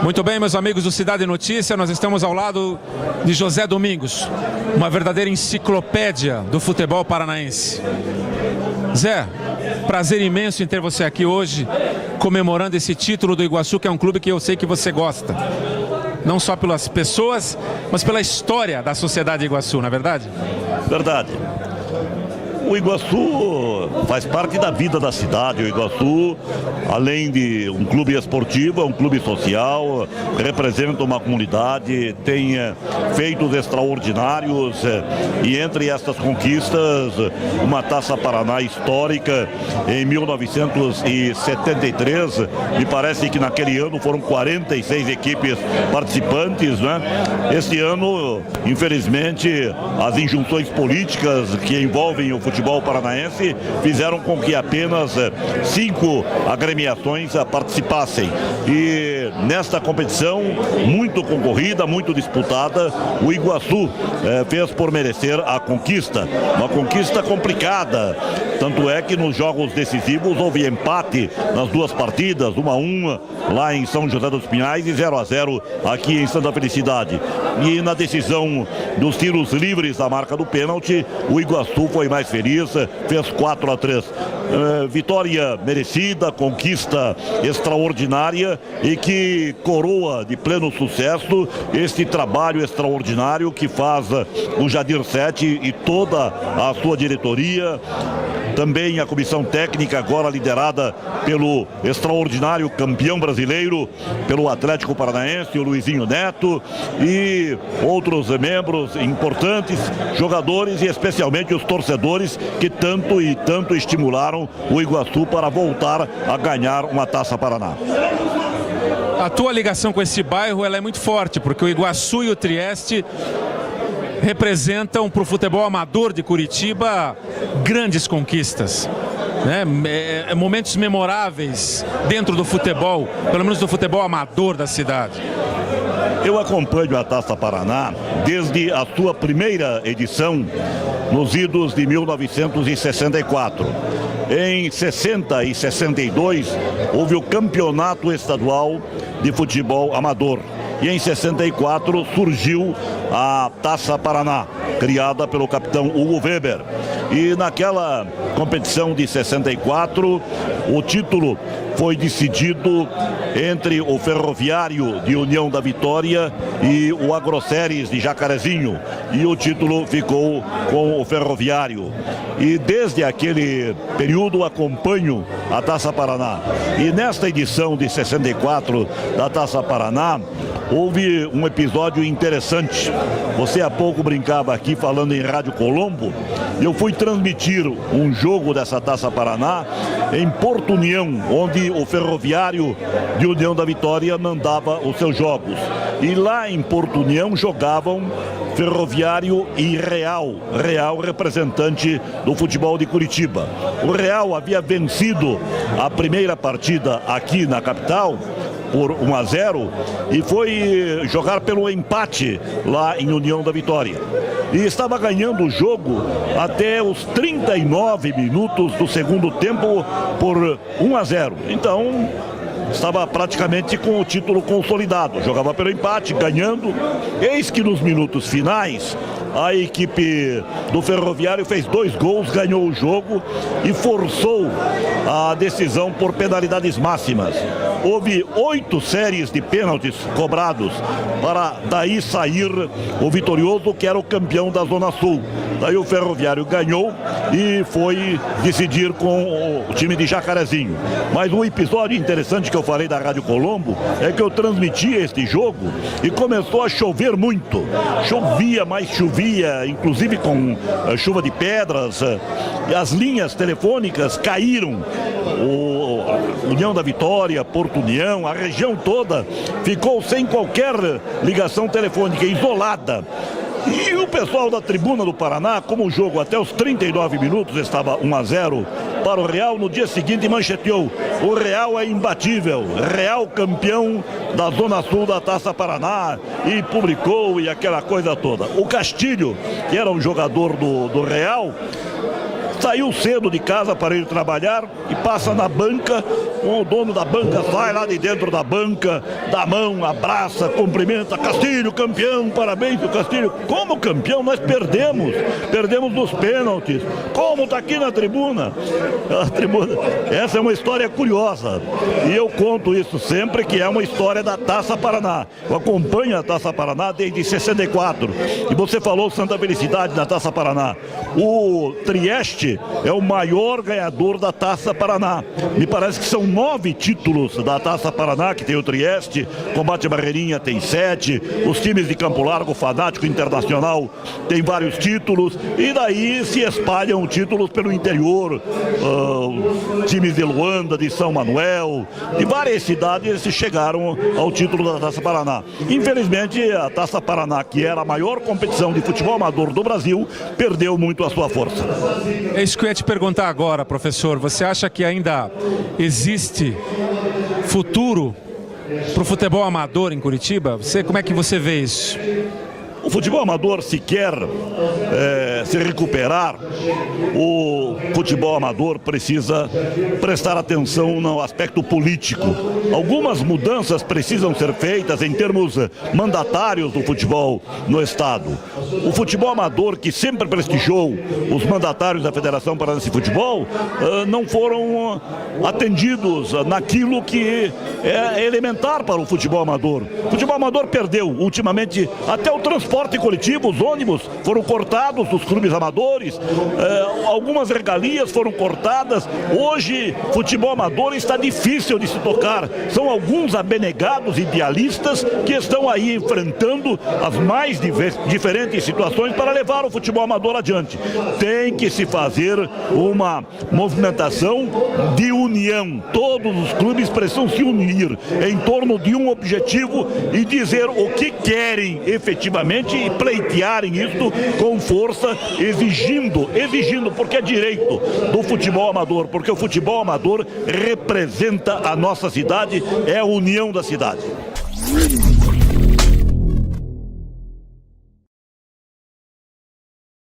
Muito bem, meus amigos do Cidade Notícia, nós estamos ao lado de José Domingos, uma verdadeira enciclopédia do futebol paranaense. Zé, prazer imenso em ter você aqui hoje, comemorando esse título do Iguaçu, que é um clube que eu sei que você gosta. Não só pelas pessoas, mas pela história da sociedade Iguaçu, não é verdade? Verdade. O Iguaçu faz parte da vida da cidade. O Iguaçu, além de um clube esportivo, é um clube social, representa uma comunidade, tem feitos extraordinários e entre estas conquistas, uma Taça Paraná histórica em 1973. Me parece que naquele ano foram 46 equipes participantes, né? Este ano, infelizmente, as injunções políticas que envolvem o futebol paranaense fizeram com que apenas 5 agremiações participassem. E nesta competição, muito concorrida, muito disputada, o Iguaçu fez por merecer a conquista. Uma conquista complicada. Tanto é que nos jogos decisivos houve empate nas duas partidas, 1-1 lá em São José dos Pinhais e 0-0 aqui em Santa Felicidade. E na decisão dos tiros livres da marca do pênalti, o Iguaçu foi mais feliz, fez 4-3. Vitória merecida, conquista extraordinária e que coroa de pleno sucesso este trabalho extraordinário que faz o Jadir Sete e toda a sua diretoria. Também a comissão técnica, agora liderada pelo extraordinário campeão brasileiro, pelo Atlético Paranaense, o Luizinho Neto, e outros membros importantes, jogadores e especialmente os torcedores que tanto e tanto estimularam o Iguaçu para voltar a ganhar uma Taça Paraná. A tua ligação com esse bairro ela é muito forte, porque o Iguaçu e o Trieste representam para o futebol amador de Curitiba grandes conquistas, né? Momentos memoráveis dentro do futebol, pelo menos do futebol amador da cidade. Eu acompanho a Taça Paraná desde a sua primeira edição, nos idos de 1964. Em 60 e 62, houve o campeonato estadual de futebol amador. E em 64 surgiu a Taça Paraná, criada pelo capitão Hugo Weber. E naquela competição de 64, o título foi decidido entre o Ferroviário de União da Vitória e o Agroceres de Jacarezinho. E o título ficou com o Ferroviário. E desde aquele período acompanho a Taça Paraná. E nesta edição de 64 da Taça Paraná, houve um episódio interessante. Você há pouco brincava aqui falando em Rádio Colombo. Eu fui transmitir um jogo dessa Taça Paraná em Porto União, onde o Ferroviário de União da Vitória mandava os seus jogos. E lá em Porto União jogavam Ferroviário e Real representante do futebol de Curitiba. O Real havia vencido a primeira partida aqui na capital por 1-0 e foi jogar pelo empate lá em União da Vitória. E estava ganhando o jogo até os 39 minutos do segundo tempo por 1-0. Então, estava praticamente com o título consolidado. Jogava pelo empate, ganhando. Eis que nos minutos finais, a equipe do Ferroviário fez 2 gols, ganhou o jogo e forçou a decisão por penalidades máximas. Houve 8 séries de pênaltis cobrados para daí sair o vitorioso, que era o campeão da Zona Sul. Daí o Ferroviário ganhou e foi decidir com o time de Jacarezinho. Mas um episódio interessante que eu falei da Rádio Colombo é que eu transmiti este jogo e começou a chover muito. Chovia, mais chovia, inclusive com chuva de pedras. E as linhas telefônicas caíram. O União da Vitória, Porto União, a região toda ficou sem qualquer ligação telefônica, isolada. E o pessoal da Tribuna do Paraná, como o jogo até os 39 minutos estava 1-0 para o Real, no dia seguinte mancheteou: o Real é imbatível, Real campeão da Zona Sul da Taça Paraná, e publicou e aquela coisa toda. O Castilho, que era um jogador do Real, saiu cedo de casa para ir trabalhar e passa na banca, o dono da banca sai lá de dentro da banca, dá a mão, abraça, cumprimenta, Castilho, campeão, parabéns pro Castilho. Como campeão? Nós perdemos nos pênaltis. Como está aqui na tribuna? A tribuna. Essa é uma história curiosa e eu conto isso sempre, que é uma história da Taça Paraná. Eu acompanho a Taça Paraná desde 64 e você falou Santa Felicidade na Taça Paraná. O Trieste é o maior ganhador da Taça Paraná. Me parece que são 9 títulos da Taça Paraná, que tem o Trieste, Combate Barreirinha tem 7, os times de Campo Largo, Fanático, Internacional tem vários títulos e daí se espalham títulos pelo interior, times de Luanda, de São Manuel, de várias cidades chegaram ao título da Taça Paraná. Infelizmente a Taça Paraná, que era a maior competição de futebol amador do Brasil, perdeu muito a sua força. É isso que eu ia te perguntar agora, professor. Você acha que ainda existe futuro para o futebol amador em Curitiba? Como é que você vê isso? O futebol amador, se quer se recuperar, o futebol amador precisa prestar atenção no aspecto político. Algumas mudanças precisam ser feitas em termos mandatários do futebol no Estado. O futebol amador, que sempre prestigiou os mandatários da Federação Paranaense de Futebol, não foram atendidos naquilo que é elementar para o futebol amador. O futebol amador perdeu, ultimamente, até o transporte coletivo, os ônibus foram cortados dos clubes amadores, algumas regalias foram cortadas. Hoje, futebol amador está difícil de se tocar. São alguns abnegados idealistas que estão aí enfrentando as mais diferentes situações para levar o futebol amador adiante. Tem que se fazer uma movimentação de união. Todos os clubes precisam se unir em torno de um objetivo e dizer o que querem efetivamente e pleitearem isso com força, exigindo, porque é direito do futebol amador, porque o futebol amador representa a nossa cidade, é a união da cidade.